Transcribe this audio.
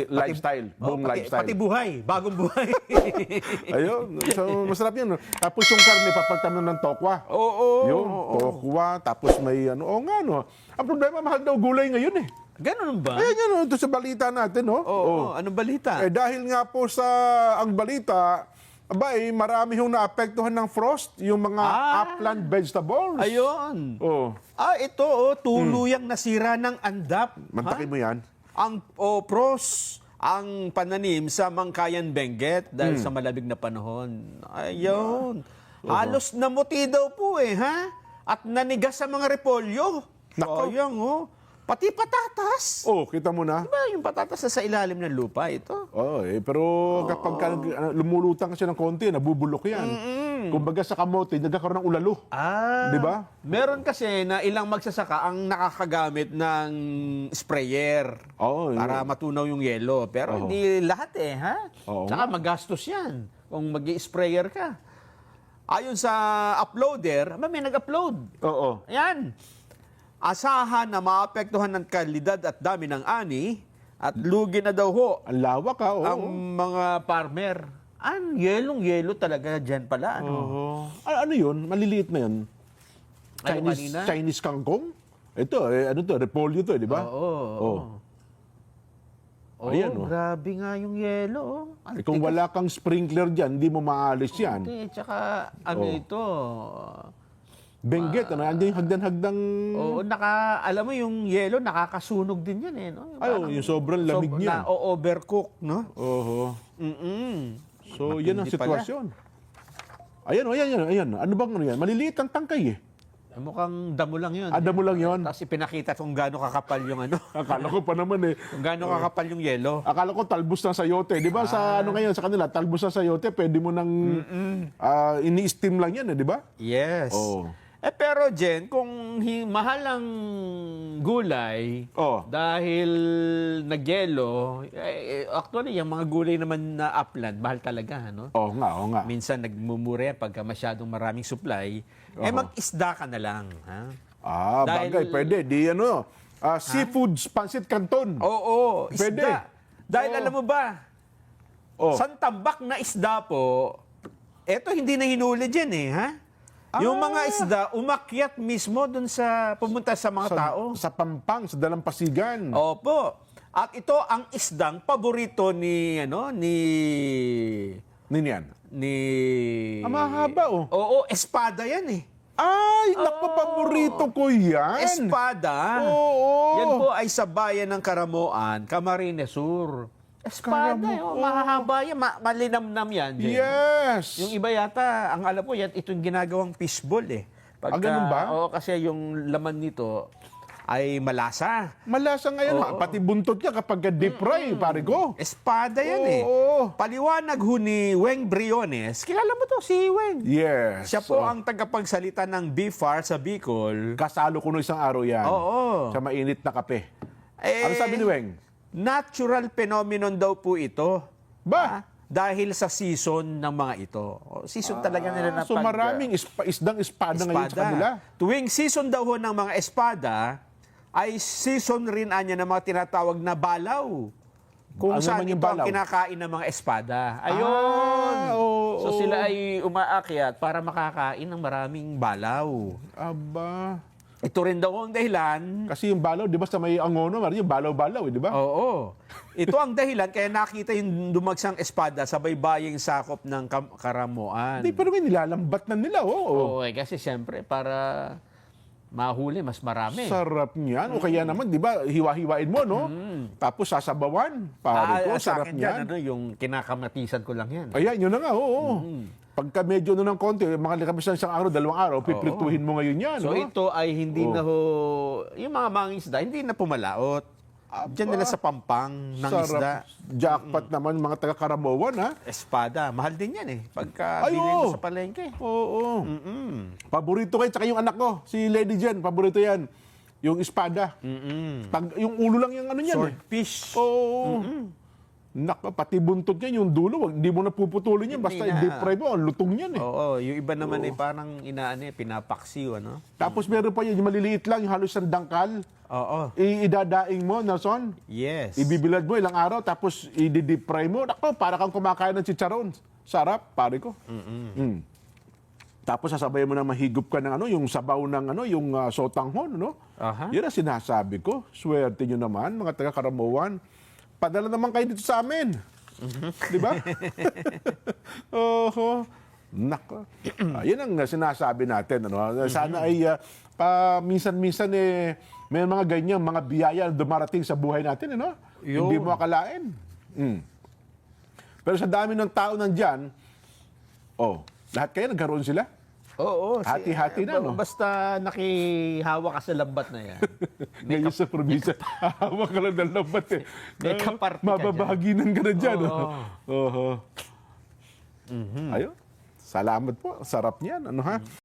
lifestyle, buong lifestyle. Pati buhay, bagong buhay. Ayun, so masarap yun. Tapos yung karne, papagtan mo ng tokwa. Oo. Yun, tokwa, tapos may ano, oo nga no. Ang problema, mahal daw gulay ngayon eh. Ganun ba? Ayan yun, ito sa balita natin, no? Oo. Anong balita? Eh dahil nga po sa ang balita, marami hong naapektuhan ng frost, yung mga upland vegetables. Ayun. Oh, Ito, tuluyang nasira ng andap. mantakin mo yan. Ang ang pananim sa Mangkayan Benguet dahil sa malamig na panahon. Ayun. Halos namuti daw po ha? At nanigas sa mga repolyo. Nako. Sayang, Pati patatas. Oh, kita mo na. Diba yung patatas na sa ilalim ng lupa ito? Oh, pero kapag lumulutang siya ng konti, nabubulok yan. Kumbaga sa kamote, nagkakaroon ng ulalo. Di ba? Meron kasi na ilang magsasaka ang nakakagamit ng sprayer Oo, para matunaw yung yelo. Pero hindi lahat ha? Oo Tsaka magastos yan kung mag-sprayer ka. Ayon sa uploader, may nag-upload. Oo. Ayan. Asahan na maapektuhan ng kalidad at dami ng ani at lugi na daw Ang lawak ha, oo. ang mga farmer. Yelong-yelo talaga dyan pala. Ano yun? Maliliit na yun? Kanina? Chinese kangkong? Ito, repolyo to, di ba? Oo. Ayan, Grabe nga yung yelo. Kung wala kang sprinkler dyan, hindi mo maalis yan. Tsaka ito. Benguet, andyan yung hagdan-hagdang... Oo, alam mo yung yelo, nakakasunog din yan no? Yung sobrang lamig niya. Na-overcook, no? Oo. So, yan ang Matindi pala. sitwasyon. Ayan. Ano bang ano yan? Maliliit ang tangkay eh. Mukhang damo lang yun. Damo lang yun. Tapos ipinakita kung gaano kakapal yung Akala ko pa naman eh. kung gaano kakapal yung yelo. Akala ko talbos ng sayote. Di ba sa ngayon sa kanila, talbos ng sayote, pwede mo nang ini-steam lang yan eh, di ba? Yes. Oo. Pero Jen, kung mahal ang gulay, dahil nagyelo, actually, yung mga gulay naman na upland, mahal talaga, no? Oo nga. Minsan nagmumura yan pagka masyadong maraming supply, mag-isda ka na lang, ha? Bagay, pwede. Seafoods, Pancit Canton. Oo, Pwede. isda. Dahil alam mo ba, santambak na isda po, eto hindi na hinuli dyan ha? Yung mga isda, umakyat mismo dun pumunta sa mga tao. Sa Pampang, sa Dalampasigan. Opo. At ito ang isdang paborito ni Ninyan. Mahaba Oo, espada yan naku, paborito ko yan. Espada. Oo. Yan po ay sa bayan ng Caramoan, Camarines Sur. Espada, mahahaba yan, malinamnam yan. Jen. Yes. Yung iba yata, ang alam ko yan, ito yung ginagawang fishball ganun ba? Oo, kasi yung laman nito ay malasa. Malasa ngayon. Pati buntot niya kapag deep fry, pare ko. Espada yan Paliwanag ni Weng Briones. Kilala mo to, si Weng. Yes. Siya po ang tagapagsalita ng BIFAR sa Bicol. Kasalo ko no isang araw yan. Oo. Sa mainit na kape. Ano sabi ni Weng? Natural phenomenon daw po ito. Ba? Dahil sa season ng mga ito. Season talaga nila na So maraming isdang espada ngayon sa kanila. Tuwing season daw ho ng mga espada, ay season rin anya ng mga tinatawag na balaw. Kung Ano saan naman yung ito ang balaw? kinakain ng mga espada. Ayun. So sila ay umaakyat para makakain ng maraming balaw. Aba. Ito rin daw ang dahilan. Kasi yung balaw, di ba sa may Angono, yung balaw-balaw, di ba? Oo. Ito ang dahilan kaya nakita yung dumagsang espada sa baybaying sakop ng Caramoan. Hindi, pero may nilalambat na nila, Oo, kasi siyempre para mahuli mas marami. Sarap niyan. O kaya naman, di ba, hiwa-hiwain mo, no? Tapos sasabawan. Pare ko, sa sarap akin niyan. dyan, yung kinakamatisan ko lang yan. Ayan, yun na nga, oo. Pagka medyo ng konti, mga likabis na isang araw, 2 araw, piprituhin mo ngayon yan. So ito ay hindi na yung mga mangingisda, hindi na pumalaot. Diyan nila sa pampang ng isda. Jackpot naman mga taga-Karamoan, ha? Espada, mahal din yan pagka bilhin mo sa palengke. Oo. Paborito ko tsaka yung anak ko, si Lady Jen, paborito yan. Yung espada. Yung ulo lang yung ano niyan. Swordfish. Oo. Nako, pati buntot niya, yung dulo, hindi mo na puputulin yan. Basta Hindi na. i-deep fry mo, lutong yan eh. Oo, yung iba naman ay parang pinapaksiw, ano? Tapos meron pa yan, yung maliliit lang, yung halos ang dangkal. Oo. Idadaing mo, Nelson. Yes. Ibibilad mo ilang araw, tapos i-deep fry mo. Nako, para kang kumakain ng chicharon. Sarap, pare ko. Mm. Tapos sasabay mo na mahigop ka ng yung sabaw ng yung sotanghon, no? Aha. Yan ang sinasabi ko. Swerte nyo naman, mga taga-Karamuan. Padala naman kayo dito sa amin. Di ba? Oho. Nako. Yan ang sinasabi natin. Sana ay minsan-minsan may mga ganyan, mga biyaya na dumarating sa buhay natin. Yun. Hindi mo akalain. Pero sa dami ng tao nandyan, lahat kayo nagkaroon sila. Oo. Hati-hati na, no? Basta nakihawa ka sa lambat na yan. Ngayon sa probinsya, hawak ka lang ng lambat eh. May kaparte ka Mababaginan ka na dyan. Oo. Oho. Ayun. Salamat po. Sarap niyan. Ano ha?